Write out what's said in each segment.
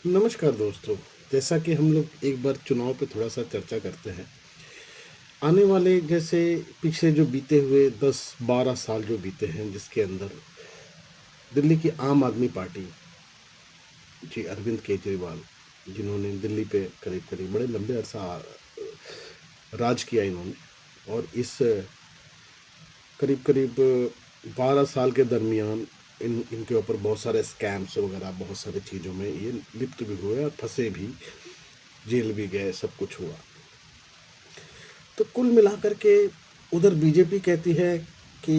नमस्कार दोस्तों। जैसा कि हम लोग एक बार चुनाव पे थोड़ा सा चर्चा करते हैं, आने वाले जैसे पीछे जो बीते हुए 10-12 साल जो बीते हैं, जिसके अंदर दिल्ली की आम आदमी पार्टी जी अरविंद केजरीवाल, जिन्होंने दिल्ली पे करीब करीब बड़े लंबे अरसा राज किया इन्होंने, और इस करीब करीब 12 साल के दरमियान इनके ऊपर बहुत सारे स्कैम्स वगैरह, बहुत सारी चीज़ों में ये लिप्त भी हुए और फंसे भी, जेल भी गए, सब कुछ हुआ। तो कुल मिलाकर के उधर बीजेपी कहती है कि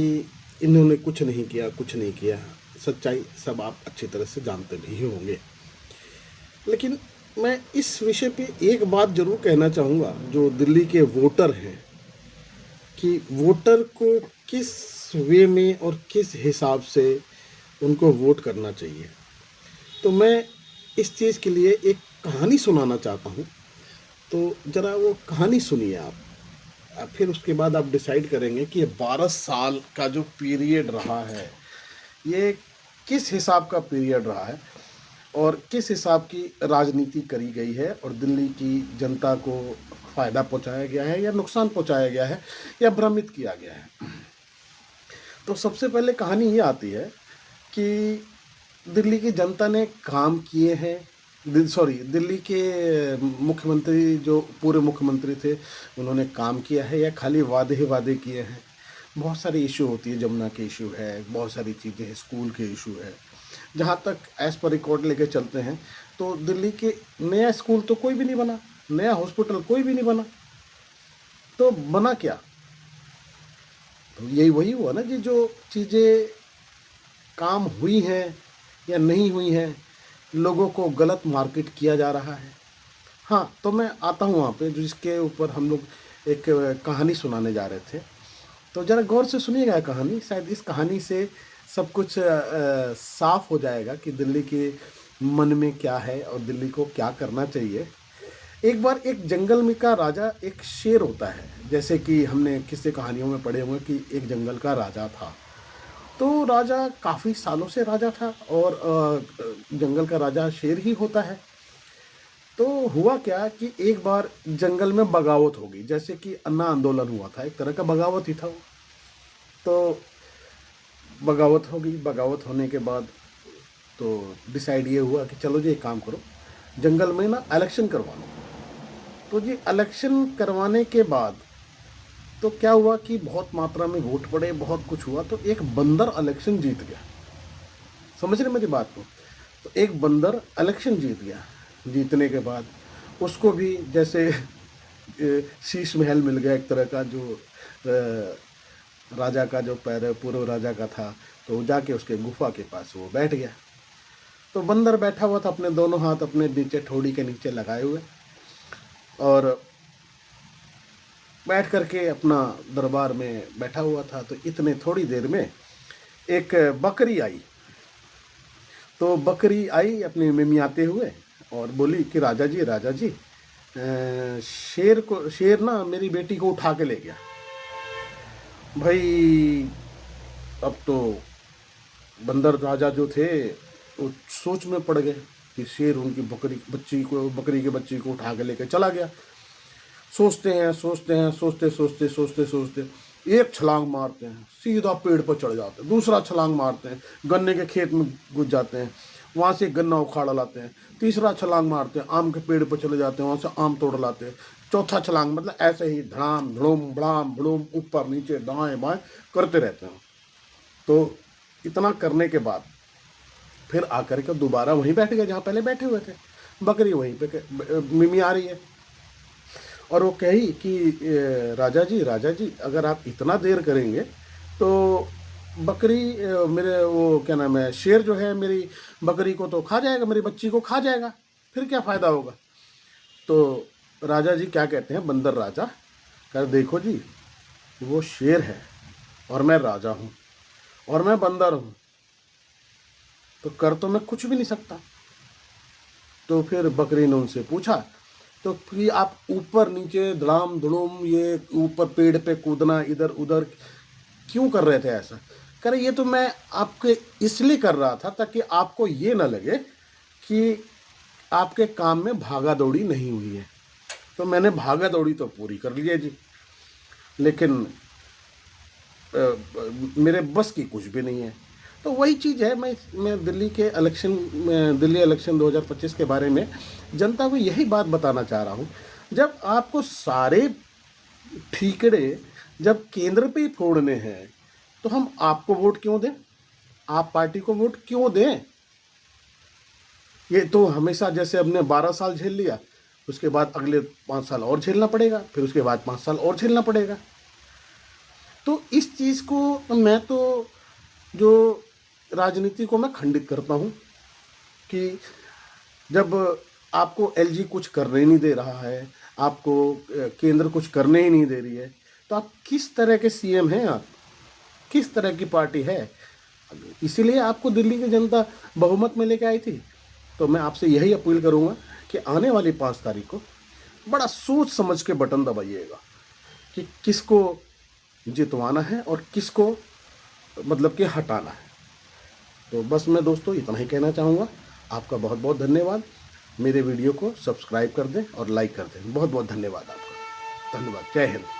इन्होंने कुछ नहीं किया, कुछ नहीं किया। सच्चाई सब आप अच्छी तरह से जानते भी होंगे। लेकिन मैं इस विषय पे एक बात जरूर कहना चाहूँगा, जो दिल्ली के वोटर हैं, कि वोटर को किस वे में और किस हिसाब से उनको वोट करना चाहिए। तो मैं इस चीज़ के लिए एक कहानी सुनाना चाहता हूँ। तो ज़रा वो कहानी सुनिए आप। फिर उसके बाद आप डिसाइड करेंगे कि ये 12 साल का जो पीरियड रहा है, ये किस हिसाब का पीरियड रहा है और किस हिसाब की राजनीति करी गई है, और दिल्ली की जनता को फ़ायदा पहुंचाया गया है या नुकसान पहुंचाया गया है या भ्रमित किया गया है। तो सबसे पहले कहानी ये आती है कि दिल्ली की जनता ने काम किए हैं। दिल्ली के मुख्यमंत्री, जो पूर्व मुख्यमंत्री थे, उन्होंने काम किया है या खाली वादे ही वादे किए हैं। बहुत सारी इशू होती है, जमुना के इशू है, बहुत सारी चीज़ें हैं, स्कूल के इशू है। जहाँ तक एज पर रिकॉर्ड लेके चलते हैं, तो दिल्ली के नया स्कूल तो कोई भी नहीं बना, नया हॉस्पिटल कोई भी नहीं बना। तो बना क्या? तो यही वही हुआ ना जी, जो चीज़ें काम हुई हैं या नहीं हुई हैं, लोगों को गलत मार्केट किया जा रहा है। हाँ, तो मैं आता हूँ वहाँ पे, जिसके ऊपर हम लोग एक कहानी सुनाने जा रहे थे। तो ज़रा गौर से सुनिएगा कहानी, शायद इस कहानी से सब कुछ साफ हो जाएगा कि दिल्ली के मन में क्या है और दिल्ली को क्या करना चाहिए। एक बार एक जंगल में का राजा, एक शेर होता है, जैसे कि हमने किस्से कहानियों में पढ़े हुए कि एक जंगल का राजा था। तो राजा काफ़ी सालों से राजा था, और जंगल का राजा शेर ही होता है। तो हुआ क्या कि एक बार जंगल में बगावत हो गई, जैसे कि अन्ना आंदोलन हुआ था, एक तरह का बगावत ही था वो। तो बगावत हो गई, बगावत होने के बाद तो डिसाइड ये हुआ कि चलो जी एक काम करो, जंगल में ना इलेक्शन करवा लो। तो जी इलेक्शन करवाने के बाद तो क्या हुआ कि बहुत मात्रा में वोट पड़े, बहुत कुछ हुआ, तो एक बंदर इलेक्शन जीत गया। समझ रहे मेरी बात को? तो एक बंदर इलेक्शन जीत गया। जीतने के बाद उसको भी जैसे शीश महल मिल गया, एक तरह का, जो राजा का जो पैर पूर्व राजा का था, तो वो जाके उसके गुफा के पास वो बैठ गया। तो बंदर बैठा हुआ था, अपने दोनों हाथ अपने नीचे ठोड़ी के नीचे लगाए हुए, और बैठ करके अपना दरबार में बैठा हुआ था। तो इतने थोड़ी देर में एक बकरी आई। तो बकरी आई अपने मिमियाते हुए और बोली कि राजा जी, राजा जी, शेर ना मेरी बेटी को उठा के ले गया। भाई, अब तो बंदर राजा जो थे वो सोच में पड़ गए कि शेर उनकी बकरी के बच्ची को उठा के लेके चला गया। सोचते हैं, सोचते हैं, सोचते सोचते सोचते सोचते एक छलांग मारते हैं, सीधा पेड़ पर चढ़ जाते हैं। दूसरा छलांग मारते हैं, गन्ने के खेत में घुस जाते हैं, वहाँ से गन्ना उखाड़ लाते हैं। तीसरा छलांग मारते हैं, आम के पेड़ पर चले जाते हैं, वहाँ से आम तोड़ लाते हैं। चौथा छलांग, मतलब ऐसे ही धड़ाम धड़ुम भड़ाम भड़ुम, ऊपर नीचे दाएं बाएं करते रहते हैं। तो इतना करने के बाद फिर आकर के दोबारा वहीं बैठ गए जहाँ पहले बैठे हुए थे। बकरी वहीं पे मिमी आ रही है, और वो कही कि राजा जी, राजा जी, अगर आप इतना देर करेंगे तो बकरी, मेरे वो क्या नाम है, शेर जो है मेरी बकरी को तो खा जाएगा, मेरी बच्ची को खा जाएगा, फिर क्या फ़ायदा होगा। तो राजा जी क्या कहते हैं, बंदर राजा कह, देखो जी, वो शेर है और मैं राजा हूँ और मैं बंदर हूँ, तो कर तो मैं कुछ भी नहीं सकता। तो फिर बकरी ने उनसे पूछा, तो फिर आप ऊपर नीचे धड़ाम धड़ुम ये ऊपर पेड़ पे कूदना इधर उधर क्यों कर रहे थे ऐसा? कह रहे ये तो मैं आपके इसलिए कर रहा था ताकि आपको ये ना लगे कि आपके काम में भागा दौड़ी नहीं हुई है। तो मैंने भागा दौड़ी तो पूरी कर ली है जी, लेकिन मेरे बस की कुछ भी नहीं है। तो वही चीज़ है, मैं दिल्ली इलेक्शन 2025 के बारे में जनता को यही बात बताना चाह रहा हूँ। जब आपको सारे ठीकरे जब केंद्र पे ही फोड़ने हैं, तो हम आपको वोट क्यों दें? आप पार्टी को वोट क्यों दें? ये तो हमेशा जैसे हमने 12 साल झेल लिया, उसके बाद अगले 5 साल और झेलना पड़ेगा, फिर उसके बाद 5 साल और झेलना पड़ेगा। तो इस चीज़ को मैं तो जो राजनीति को मैं खंडित करता हूँ कि जब आपको एलजी कुछ करने ही नहीं दे रहा है, आपको केंद्र कुछ करने ही नहीं दे रही है, तो आप किस तरह के सीएम हैं आप? किस तरह की पार्टी है? इसीलिए आपको दिल्ली की जनता बहुमत में लेके आई थी। तो मैं आपसे यही अपील करूँगा कि आने वाली 5 तारीख को बड़ा सोच समझ के बटन दबाइएगा कि किसको जितवाना है और किसको मतलब कि हटाना है। तो बस मैं दोस्तों इतना ही कहना चाहूँगा। आपका बहुत बहुत धन्यवाद। मेरे वीडियो को सब्सक्राइब कर दें और लाइक कर दें। बहुत बहुत धन्यवाद आपका। धन्यवाद। जय हिंद।